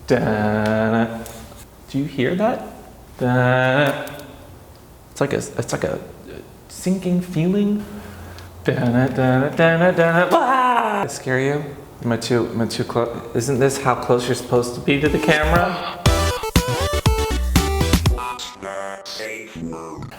Da-na. Do you hear that? Da-na. It's like a sinking feeling. Da-na, da-na, da-na, da-na. Ah! Did I scare you? Am I too close? Isn't this how close you're supposed to be to the camera?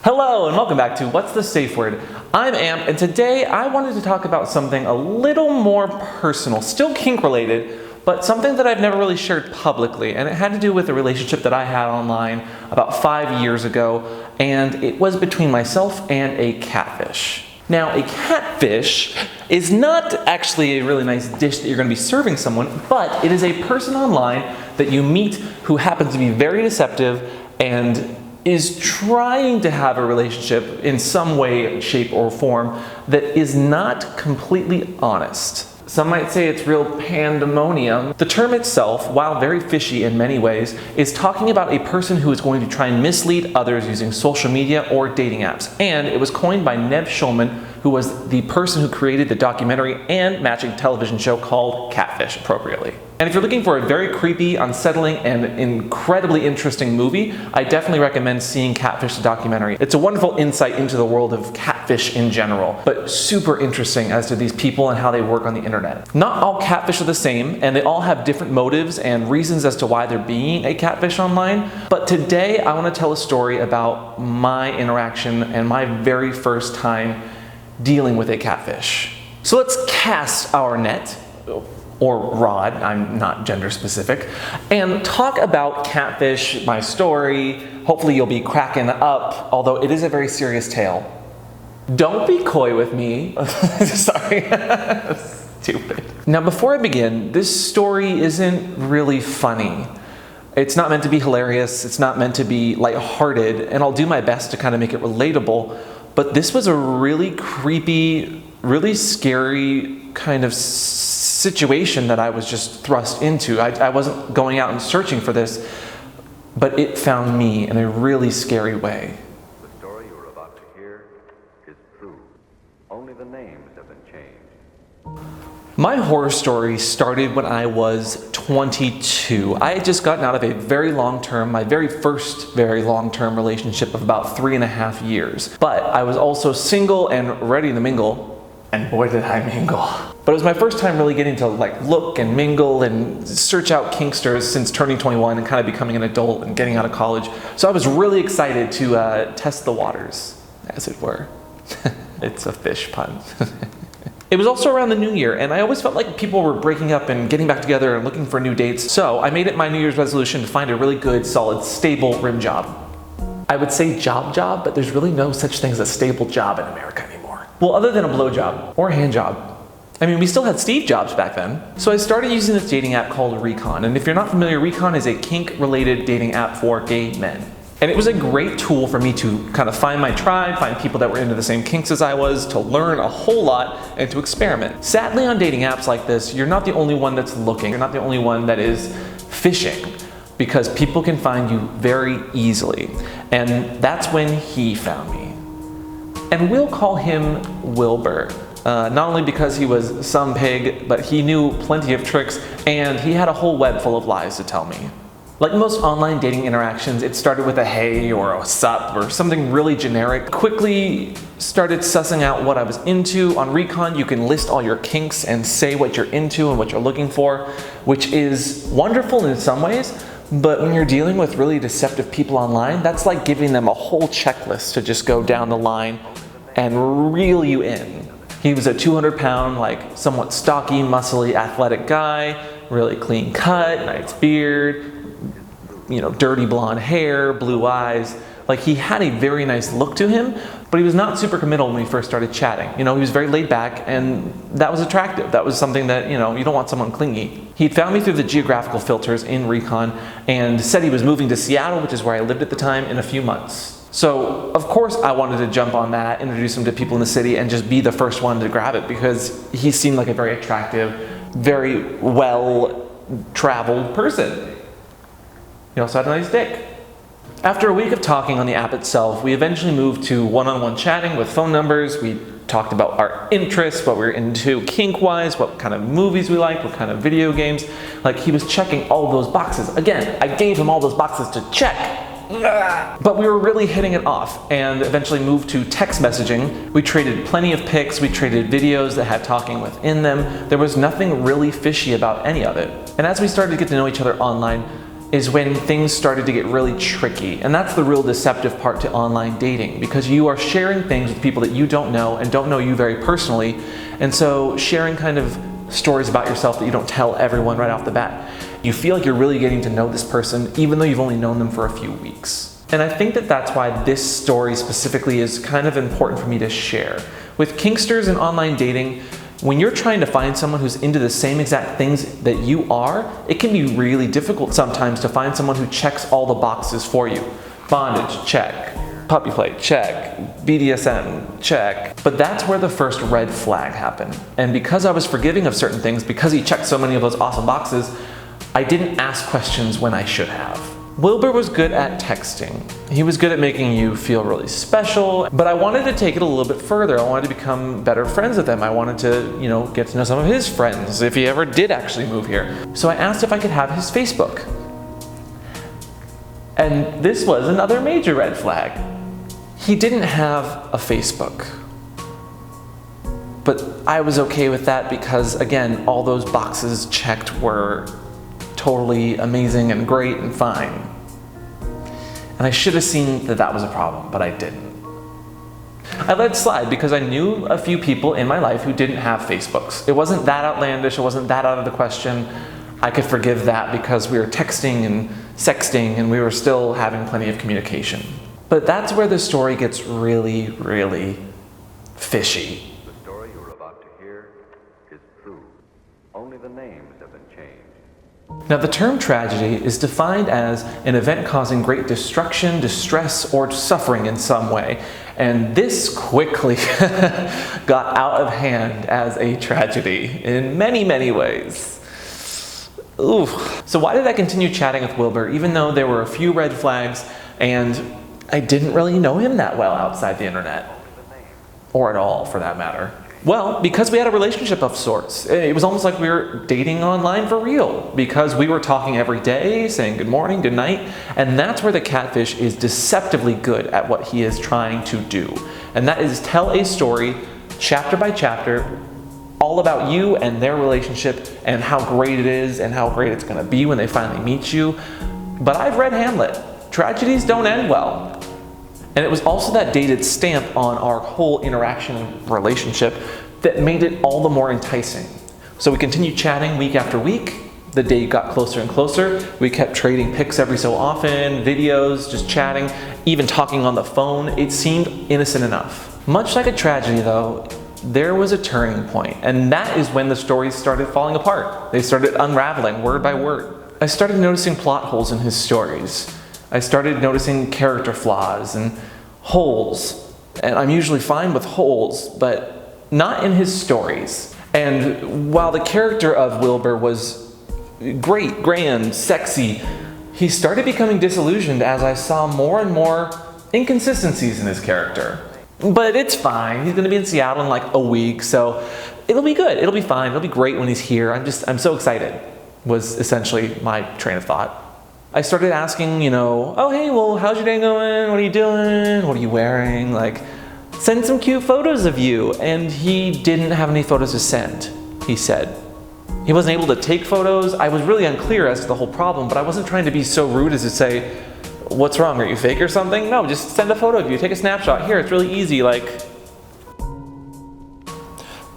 Hello and welcome back to What's the Safe Word? I'm Amp, and today I wanted to talk about something a little more personal, still kink related, but something that I've never really shared publicly, and it had to do with a relationship that I had online about 5 years ago, and it was between myself and a catfish. Now, a catfish is not actually a really nice dish that you're going to be serving someone, but it is a person online that you meet who happens to be very deceptive and is trying to have a relationship in some way, shape, or form that is not completely honest. Some might say it's real pandemonium. The term itself, while very fishy in many ways, is talking about a person who is going to try and mislead others using social media or dating apps. And it was coined by Nev Schulman, who was the person who created the documentary and matching television show called Catfish, appropriately. And if you're looking for a very creepy, unsettling, and incredibly interesting movie, I definitely recommend seeing Catfish the documentary. It's a wonderful insight into the world of catfish in general, but super interesting as to these people and how they work on the internet. Not all catfish are the same, and they all have different motives and reasons as to why they're being a catfish online. But today, I want to tell a story about my interaction and my very first time dealing with a catfish. So let's cast our net, or rod, I'm not gender specific, and talk about catfish, my story. Hopefully you'll be cracking up, although it is a very serious tale. Don't be coy with me. Sorry. Stupid. Now before I begin, this story isn't really funny. It's not meant to be hilarious, it's not meant to be lighthearted, and I'll do my best to kind of make it relatable, but this was a really creepy, really scary kind of situation that I was just thrust into. I wasn't going out and searching for this, but it found me in a really scary way. The story you're about to hear is true. Only the names have been changed. My horror story started when I was 22. I had just gotten out of a very long-term, my very first very long-term relationship of about 3.5 years. But I was also single and ready to mingle. And boy did I mingle. But it was my first time really getting to look and mingle and search out kinksters since turning 21 and kind of becoming an adult and getting out of college. So I was really excited to test the waters, as it were. It's a fish pun. It was also around the New Year, and I always felt like people were breaking up and getting back together and looking for new dates. So I made it my New Year's resolution to find a really good, solid, stable rim job. I would say job, but there's really no such thing as a stable job in America anymore. Well, other than a blowjob or a hand job. I mean, we still had Steve Jobs back then. So I started using this dating app called Recon. And if you're not familiar, Recon is a kink-related dating app for gay men. And it was a great tool for me to kind of find my tribe, find people that were into the same kinks as I was, to learn a whole lot, and to experiment. Sadly, on dating apps like this, you're not the only one that's looking. You're not the only one that is fishing, because people can find you very easily. And that's when he found me. And we'll call him Wilbur. Not only because he was some pig, but he knew plenty of tricks, and he had a whole web full of lies to tell me. Like most online dating interactions, it started with a hey or a sup or something really generic. Quickly started sussing out what I was into. On Recon, you can list all your kinks and say what you're into and what you're looking for, which is wonderful in some ways, but when you're dealing with really deceptive people online, that's like giving them a whole checklist to just go down the line and reel you in. He was a 200-pound, somewhat stocky, muscly, athletic guy, really clean cut, nice beard, dirty blonde hair, blue eyes. He had a very nice look to him, but he was not super committal when we first started chatting. He was very laid back, and that was attractive. That was something that, you don't want someone clingy. He'd found me through the geographical filters in Recon and said he was moving to Seattle, which is where I lived at the time, in a few months. So, of course, I wanted to jump on that, introduce him to people in the city, and just be the first one to grab it because he seemed like a very attractive, very well-traveled person. He also had a nice dick. After a week of talking on the app itself, we eventually moved to one-on-one chatting with phone numbers. We talked about our interests, what we were into kink-wise, what kind of movies we liked, what kind of video games. Like, he was checking all those boxes. Again, I gave him all those boxes to check. But we were really hitting it off and eventually moved to text messaging. We traded plenty of pics, we traded videos that had talking within them. There was nothing really fishy about any of it. And as we started to get to know each other online is when things started to get really tricky. And that's the real deceptive part to online dating, because you are sharing things with people that you don't know and don't know you very personally. And so sharing kind of stories about yourself that you don't tell everyone right off the bat. You feel like you're really getting to know this person even though you've only known them for a few weeks. And I think that that's why this story specifically is kind of important for me to share. With kinksters and online dating, when you're trying to find someone who's into the same exact things that you are, it can be really difficult sometimes to find someone who checks all the boxes for you. Bondage, check. Puppy play, check. BDSM, check. But that's where the first red flag happened. And because I was forgiving of certain things, because he checked so many of those awesome boxes, I didn't ask questions when I should have. Wilbur was good at texting. He was good at making you feel really special, but I wanted to take it a little bit further. I wanted to become better friends with him. I wanted to, get to know some of his friends if he ever did actually move here. So I asked if I could have his Facebook. And this was another major red flag. He didn't have a Facebook. But I was okay with that because, again, all those boxes checked were totally amazing and great and fine. And I should have seen that that was a problem, but I didn't. I let it slide because I knew a few people in my life who didn't have Facebooks. It wasn't that outlandish, it wasn't that out of the question. I could forgive that because we were texting and sexting and we were still having plenty of communication. But that's where the story gets really, really fishy. The story you're about to hear is true. Only the names have been changed. Now, the term tragedy is defined as an event causing great destruction, distress, or suffering in some way. And this quickly got out of hand as a tragedy in many, many ways. Oof. So why did I continue chatting with Wilbur even though there were a few red flags and I didn't really know him that well outside the internet? Or at all, for that matter. Well, because we had a relationship of sorts. It was almost like we were dating online for real, because we were talking every day, saying good morning, good night, and that's where the catfish is deceptively good at what he is trying to do. And that is tell a story, chapter by chapter, all about you and their relationship and how great it is and how great it's going to be when they finally meet you. But I've read Hamlet. Tragedies don't end well. And it was also that dated stamp on our whole interaction and relationship that made it all the more enticing. So we continued chatting week after week. The day got closer and closer. We kept trading pics every so often, videos, just chatting, even talking on the phone. It seemed innocent enough. Much like a tragedy though, there was a turning point, and that is when the stories started falling apart. They started unraveling word by word. I started noticing plot holes in his stories. I started noticing character flaws and holes. And I'm usually fine with holes, but not in his stories. And while the character of Wilbur was great, grand, sexy, he started becoming disillusioned as I saw more and more inconsistencies in his character. But it's fine. He's gonna be in Seattle in like a week, so it'll be good. It'll be fine. It'll be great when he's here. I'm so excited, was essentially my train of thought. I started asking, oh, hey, well, how's your day going? What are you doing? What are you wearing? Like, send some cute photos of you. And he didn't have any photos to send, he said. He wasn't able to take photos. I was really unclear as to the whole problem, but I wasn't trying to be so rude as to say, what's wrong? Are you fake or something? No, just send a photo of you. Take a snapshot. Here, it's really easy.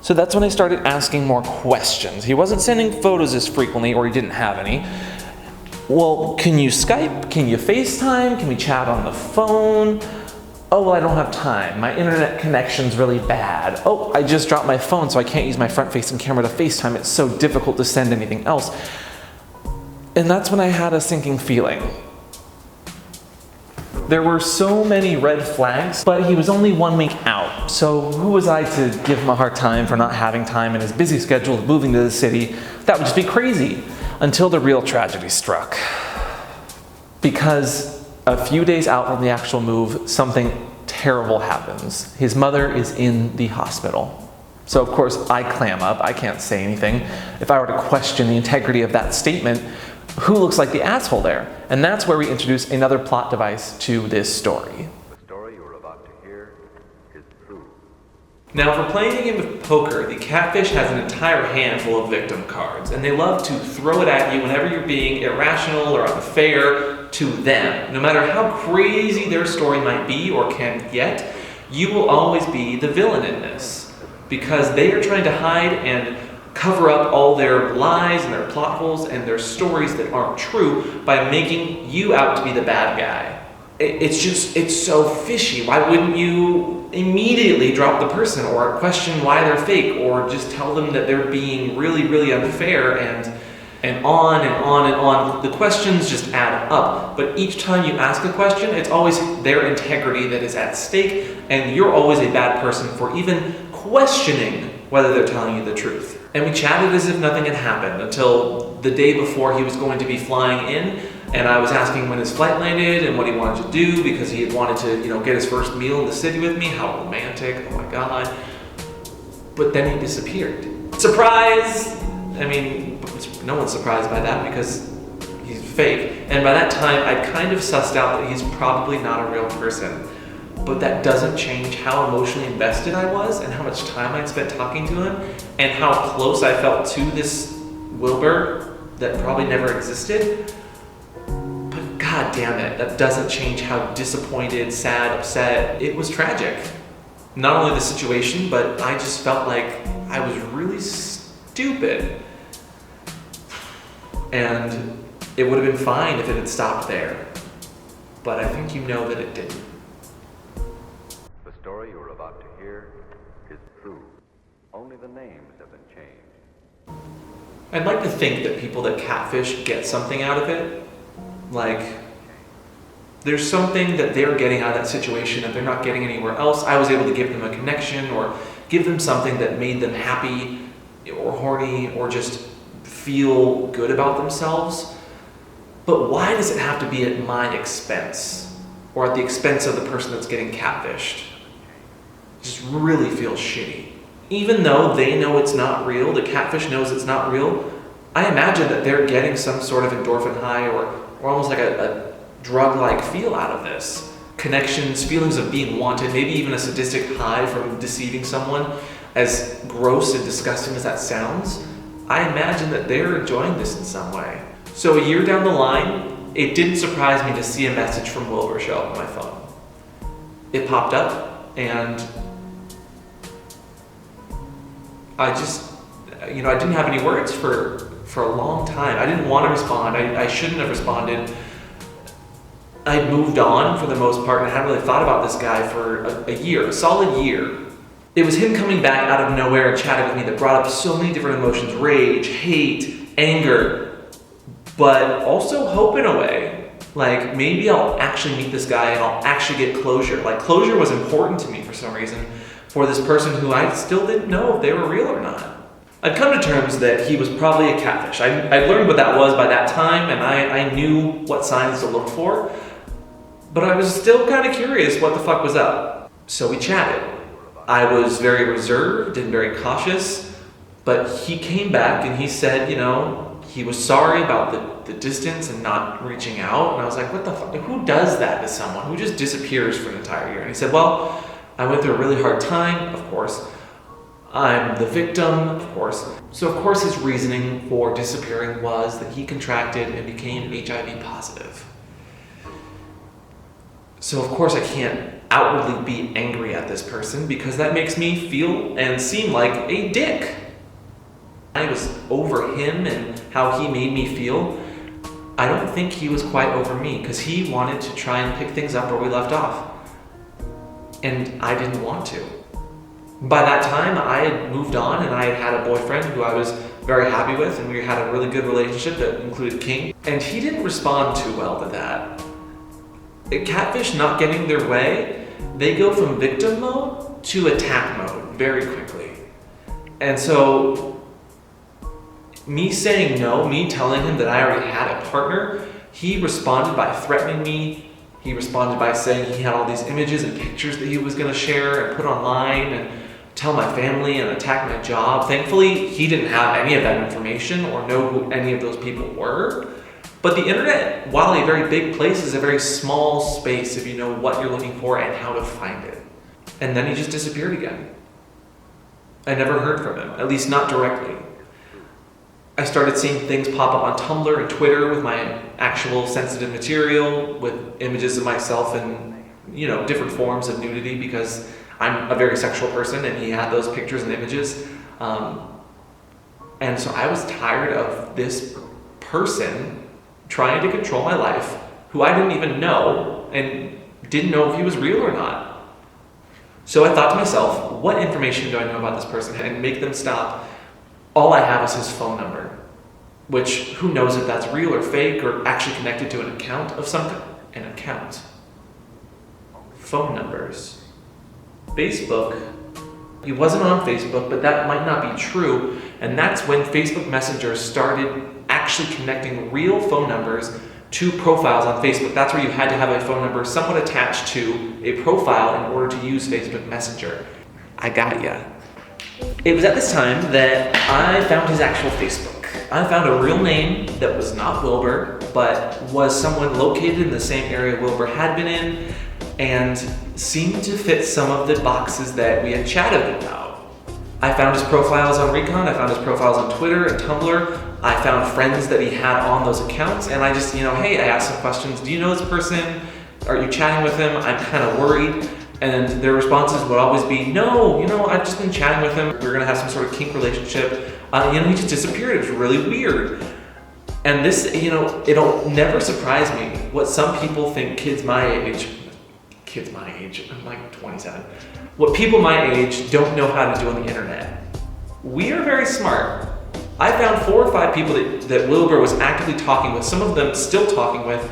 So that's when I started asking more questions. He wasn't sending photos as frequently, or he didn't have any. Well, can you Skype? Can you FaceTime? Can we chat on the phone? Oh, well, I don't have time. My internet connection's really bad. Oh, I just dropped my phone, so I can't use my front-facing camera to FaceTime. It's so difficult to send anything else. And that's when I had a sinking feeling. There were so many red flags, but he was only 1 week out. So who was I to give him a hard time for not having time in his busy schedule of moving to the city? That would just be crazy. Until the real tragedy struck. Because a few days out from the actual move, something terrible happens. His mother is in the hospital. So of course I clam up, I can't say anything. If I were to question the integrity of that statement, who looks like the asshole there? And that's where we introduce another plot device to this story. The story you are about to hear is true. Now, for playing a game of poker, the catfish has an entire handful of victim cards, and they love to throw it at you whenever you're being irrational or unfair to them. No matter how crazy their story might be or can get, you will always be the villain in this, because they are trying to hide and cover up all their lies and their plot holes and their stories that aren't true by making you out to be the bad guy. It's so fishy. Why wouldn't you immediately drop the person or question why they're fake or just tell them that they're being really, really unfair and on and on and on. The questions just add up. But each time you ask a question, it's always their integrity that is at stake, and you're always a bad person for even questioning whether they're telling you the truth. And we chatted as if nothing had happened until the day before he was going to be flying in, and I was asking when his flight landed and what he wanted to do because he had wanted to, get his first meal in the city with me. How romantic, oh my God. But then he disappeared. Surprise! I mean, no one's surprised by that because he's fake. And by that time, I kind of sussed out that he's probably not a real person. But that doesn't change how emotionally invested I was and how much time I'd spent talking to him and how close I felt to this Wilbur that probably never existed. But God damn it, that doesn't change how disappointed, sad, upset. It was tragic. Not only the situation, but I just felt like I was really stupid. And it would have been fine if it had stopped there. But I think you know that it didn't. The story you are about to hear is true. Only the names have been changed. I'd like to think that people that catfish get something out of it. Like, there's something that they're getting out of that situation that they're not getting anywhere else. I was able to give them a connection or give them something that made them happy or horny or just feel good about themselves. But why does it have to be at my expense or at the expense of the person that's getting catfished? It just really feels shitty. Even though they know it's not real, the catfish knows it's not real, I imagine that they're getting some sort of endorphin high or almost like a drug-like feel out of this. Connections, feelings of being wanted, maybe even a sadistic high from deceiving someone. As gross and disgusting as that sounds, I imagine that they're enjoying this in some way. So a year down the line, it didn't surprise me to see a message from Wilbur show up on my phone. It popped up and I just, I didn't have any words for a long time. I didn't want to respond. I shouldn't have responded. I'd moved on for the most part and I hadn't really thought about this guy for a year, a solid year. It was him coming back out of nowhere and chatting with me that brought up so many different emotions: rage, hate, anger, but also hope in a way. Like, maybe I'll actually meet this guy and I'll actually get closure. Like, closure was important to me for some reason for this person who I still didn't know if they were real or not. I'd come to terms that he was probably a catfish. I'd learned what that was by that time, and I knew what signs to look for, but I was still kind of curious what the fuck was up. So we chatted. I was very reserved and very cautious, but he came back and he said, he was sorry about the distance and not reaching out. And I was like, what the fuck? Who does that to someone? Who just disappears for an entire year? And he said, well, I went through a really hard time, of course. I'm the victim, of course. So of course his reasoning for disappearing was that he contracted and became HIV positive. So of course I can't outwardly be angry at this person because that makes me feel and seem like a dick. I was over him and how he made me feel. I don't think he was quite over me because he wanted to try and pick things up where we left off. And I didn't want to. By that time, I had moved on and I had had a boyfriend who I was very happy with, and we had a really good relationship that included King. And he didn't respond too well to that. A catfish not getting their way, they go from victim mode to attack mode very quickly. And so, me saying no, me telling him that I already had a partner, he responded by threatening me He responded by saying he had all these images and pictures that he was going to share and put online and tell my family and attack my job. Thankfully, he didn't have any of that information or know who any of those people were. But the internet, while a very big place, is a very small space if you know what you're looking for and how to find it. And then he just disappeared again. I never heard from him, at least not directly. I started seeing things pop up on Tumblr and Twitter with my actual sensitive material, with images of myself in, different forms of nudity, because I'm a very sexual person and he had those pictures and images. And so I was tired of this person trying to control my life, who I didn't even know and didn't know if he was real or not. So I thought to myself, what information do I know about this person and make them stop? All I have is his phone number, which who knows if that's real or fake or actually connected to an account of some kind. An account. Phone numbers. Facebook. He wasn't on Facebook, but that might not be true. And that's when Facebook Messenger started actually connecting real phone numbers to profiles on Facebook. That's where you had to have a phone number somewhat attached to a profile in order to use Facebook Messenger. I got ya. It was at this time that I found his actual Facebook. I found a real name that was not Wilbur, but was someone located in the same area Wilbur had been in, and seemed to fit some of the boxes that we had chatted about. I found his profiles on Recon, I found his profiles on Twitter and Tumblr, I found friends that he had on those accounts, and I just, hey, I asked some questions. Do you know this person? Are you chatting with him? I'm kind of worried. And their responses would always be, no, I've just been chatting with him. We're gonna have some sort of kink relationship. He just disappeared. It was really weird. And this, it'll never surprise me what some people think kids my age, I'm like 27, what people my age don't know how to do on the internet. We are very smart. I found 4 or 5 people that Wilbur was actively talking with, some of them still talking with,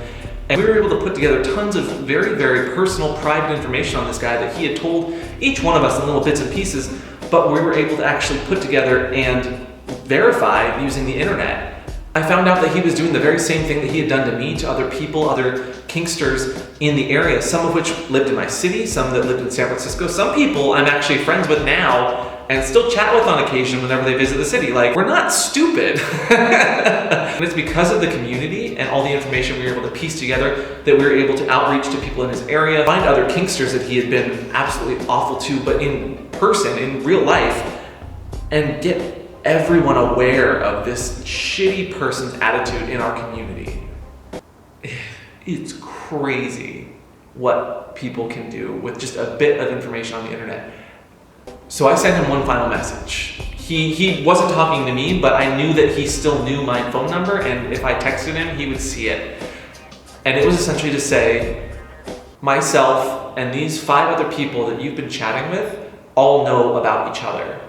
and we were able to put together tons of very, very personal, private information on this guy that he had told each one of us in little bits and pieces, but we were able to actually put together and verify using the internet. I found out that he was doing the very same thing that he had done to me, to other people, other kinksters in the area, some of which lived in my city, some that lived in San Francisco, some people I'm actually friends with now and still chat with on occasion whenever they visit the city. Like, we're not stupid. And it's because of the community and all the information we were able to piece together that we were able to outreach to people in his area, find other kinksters that he had been absolutely awful to, but in person, in real life, and get everyone aware of this shitty person's attitude in our community. It's crazy what people can do with just a bit of information on the internet. So I sent him one final message. He wasn't talking to me, but I knew that he still knew my phone number, and if I texted him, he would see it. And it was essentially to say, myself and these 5 other people that you've been chatting with all know about each other.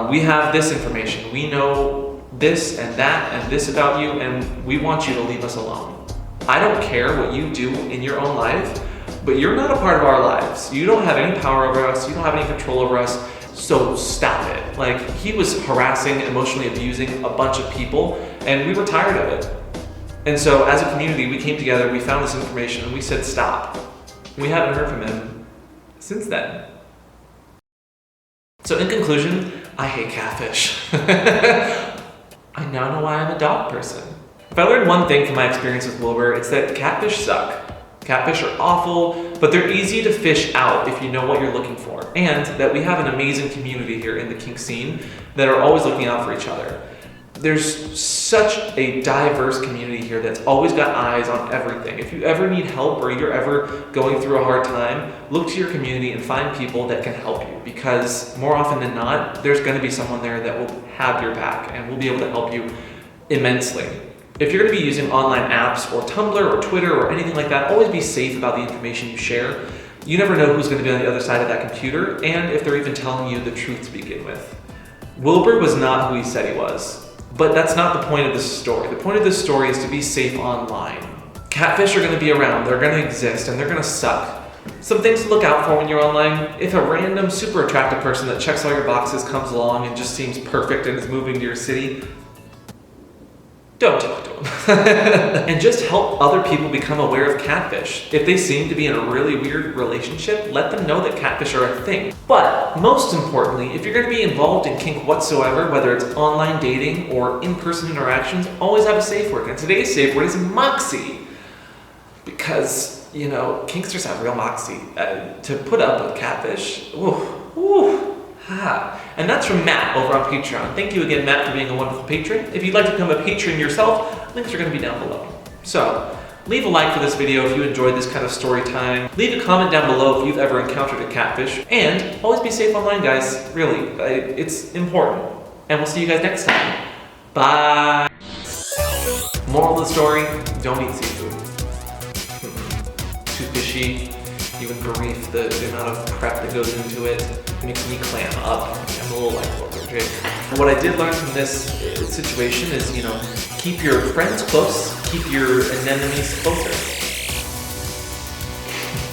We have this information. We know this and that and this about you, and we want you to leave us alone. I don't care what you do in your own life, but you're not a part of our lives. You don't have any power over us. You don't have any control over us. So stop it. Like, he was harassing, emotionally abusing a bunch of people, and we were tired of it. And so as a community, we came together, we found this information, and we said stop. We haven't heard from him since then. So in conclusion, I hate catfish. I now know why I'm a dog person. If I learned one thing from my experience with Wilbur, it's that catfish suck. Catfish are awful, but they're easy to fish out if you know what you're looking for. And that we have an amazing community here in the kink scene that are always looking out for each other. There's such a diverse community here that's always got eyes on everything. If you ever need help or you're ever going through a hard time, look to your community and find people that can help you, because more often than not, there's going to be someone there that will have your back and will be able to help you immensely. If you're going to be using online apps or Tumblr or Twitter or anything like that, always be safe about the information you share. You never know who's going to be on the other side of that computer, and if they're even telling you the truth to begin with. Wilbur was not who he said he was, but that's not the point of this story. The point of this story is to be safe online. Catfish are going to be around, they're going to exist, and they're going to suck. Some things to look out for when you're online: if a random super attractive person that checks all your boxes comes along and just seems perfect and is moving to your city, don't talk to them. And just help other people become aware of catfish. If they seem to be in a really weird relationship, let them know that catfish are a thing. But most importantly, if you're going to be involved in kink whatsoever, whether it's online dating or in-person interactions, always have a safe word. And today's safe word is moxie. Because, you know, kinksters have real moxie. To put up with catfish, and that's from Matt over on Patreon. Thank you again, Matt, for being a wonderful patron. If you'd like to become a patron yourself, links are going to be down below. So, leave a like for this video if you enjoyed this kind of story time. Leave a comment down below if you've ever encountered a catfish. And always be safe online, guys. Really, it's important. And we'll see you guys next time. Bye. Moral of the story, don't eat seafood. Too fishy. Even brief, the amount of prep that goes into it makes me clam up. I'm a little like allergic. What I did learn from this situation is, you know, keep your friends close, keep your enemies closer.